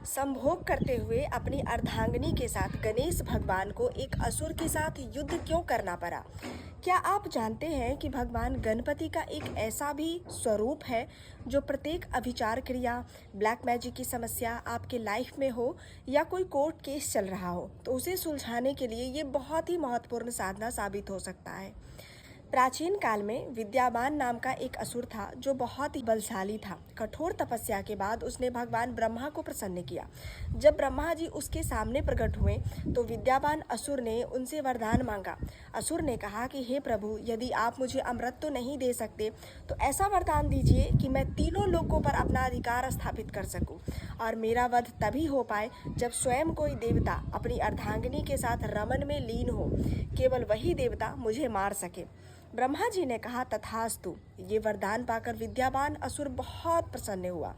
संभोग करते हुए अपनी अर्धांगिनी के साथ गणेश भगवान को एक असुर के साथ युद्ध क्यों करना पड़ा? क्या आप जानते हैं कि भगवान गणपति का एक ऐसा भी स्वरूप है जो प्रत्येक अभिचार क्रिया, ब्लैक मैजिक की समस्या आपके लाइफ में हो या कोई कोर्ट केस चल रहा हो तो उसे सुलझाने के लिए ये बहुत ही महत्वपूर्ण साधना साबित हो सकता है। प्राचीन काल में विद्यावान नाम का एक असुर था जो बहुत ही बलशाली था। कठोर तपस्या के बाद उसने भगवान ब्रह्मा को प्रसन्न किया। जब ब्रह्मा जी उसके सामने प्रकट हुए तो विद्यावान असुर ने उनसे वरदान मांगा। असुर ने कहा कि हे प्रभु, यदि आप मुझे अमृत तो नहीं दे सकते तो ऐसा वरदान दीजिए कि मैं तीनों लोकों पर अपना अधिकार स्थापित कर सकूं और मेरा वध तभी हो पाए जब स्वयं कोई देवता अपनी अर्धांगिनी के साथ रमन में लीन हो। केवल वही देवता मुझे मार सके। ब्रह्मा जी ने कहा तथास्तु। ये वरदान पाकर विद्यावान असुर बहुत प्रसन्न हुआ।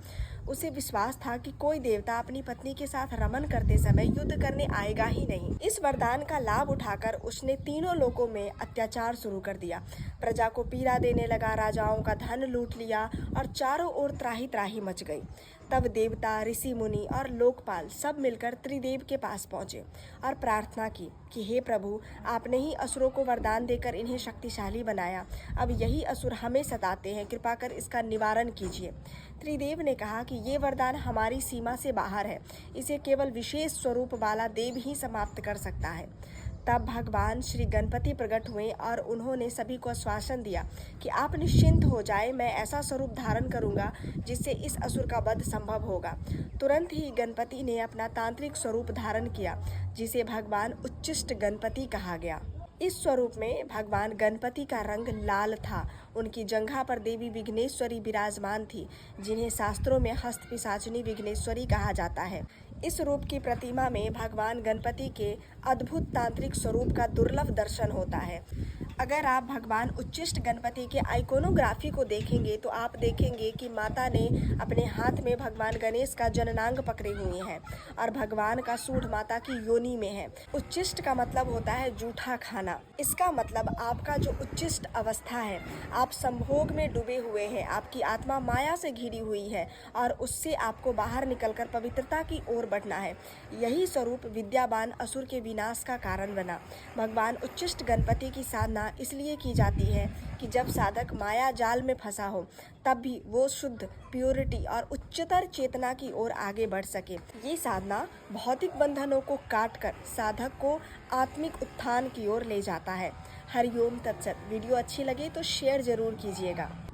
उसे विश्वास था कि कोई देवता अपनी पत्नी के साथ रमन करते समय युद्ध करने आएगा ही नहीं। इस वरदान का लाभ उठाकर उसने तीनों लोकों में अत्याचार शुरू कर दिया। प्रजा को पीड़ा देने लगा, राजाओं का धन लूट लिया और चारों ओर त्राही त्राही मच गई। तब देवता, ऋषि मुनि और लोकपाल सब मिलकर त्रिदेव के पास पहुंचे और प्रार्थना की कि हे प्रभु, आपने ही असुरों को वरदान देकर इन्हें शक्तिशाली बनाया। अब यही असुर हमें सताते हैं, कृपा कर इसका निवारण कीजिए। त्रिदेव ने कहा कि ये वरदान हमारी सीमा से बाहर है, इसे केवल विशेष स्वरूप वाला देव ही समाप्त कर सकता है। तब भगवान श्री गणपति प्रकट हुए और उन्होंने सभी को आश्वासन दिया कि आप निश्चिंत हो जाए, मैं ऐसा स्वरूप धारण करूंगा जिससे इस असुर का वध संभव होगा। तुरंत ही गणपति ने अपना तांत्रिक स्वरूप धारण किया जिसे भगवान उच्चिष्ट गणपति कहा गया। इस स्वरूप में भगवान गणपति का रंग लाल था। उनकी जंघा पर देवी विघ्नेश्वरी विराजमान थी, जिन्हें शास्त्रों में हस्त पिशाचिनी विघ्नेश्वरी कहा जाता है। इस रूप की प्रतिमा में भगवान गणपति के अद्भुत तांत्रिक स्वरूप का दुर्लभ दर्शन होता है। अगर आप भगवान उच्चिष्ट गणपति के आइकोनोग्राफी को देखेंगे तो आप देखेंगे कि माता ने अपने हाथ में भगवान गणेश का जननांग पकड़े हुए हैं और भगवान का सूंड माता की योनि में है। उच्चिष्ट का मतलब होता है जूठा खाना। इसका मतलब आपका जो उच्चिष्ट अवस्था है, आप संभोग में डूबे हुए हैं, आपकी आत्मा माया से घिरी हुई है और उससे आपको बाहर निकलकर पवित्रता की ओर बढ़ना है। यही स्वरूप विद्यावान असुर के विनाश का कारण बना। भगवान उच्चिष्ट गणपति की साधना इसलिए की जाती है कि जब साधक माया जाल में फंसा हो तब भी वो शुद्ध, प्योरिटी और उच्चतर चेतना की ओर आगे बढ़ सके। ये साधना भौतिक बंधनों को काटकर साधक को आत्मिक उत्थान की ओर ले जाता है। हरिओम तत्सत। वीडियो अच्छी लगे तो शेयर जरूर कीजिएगा।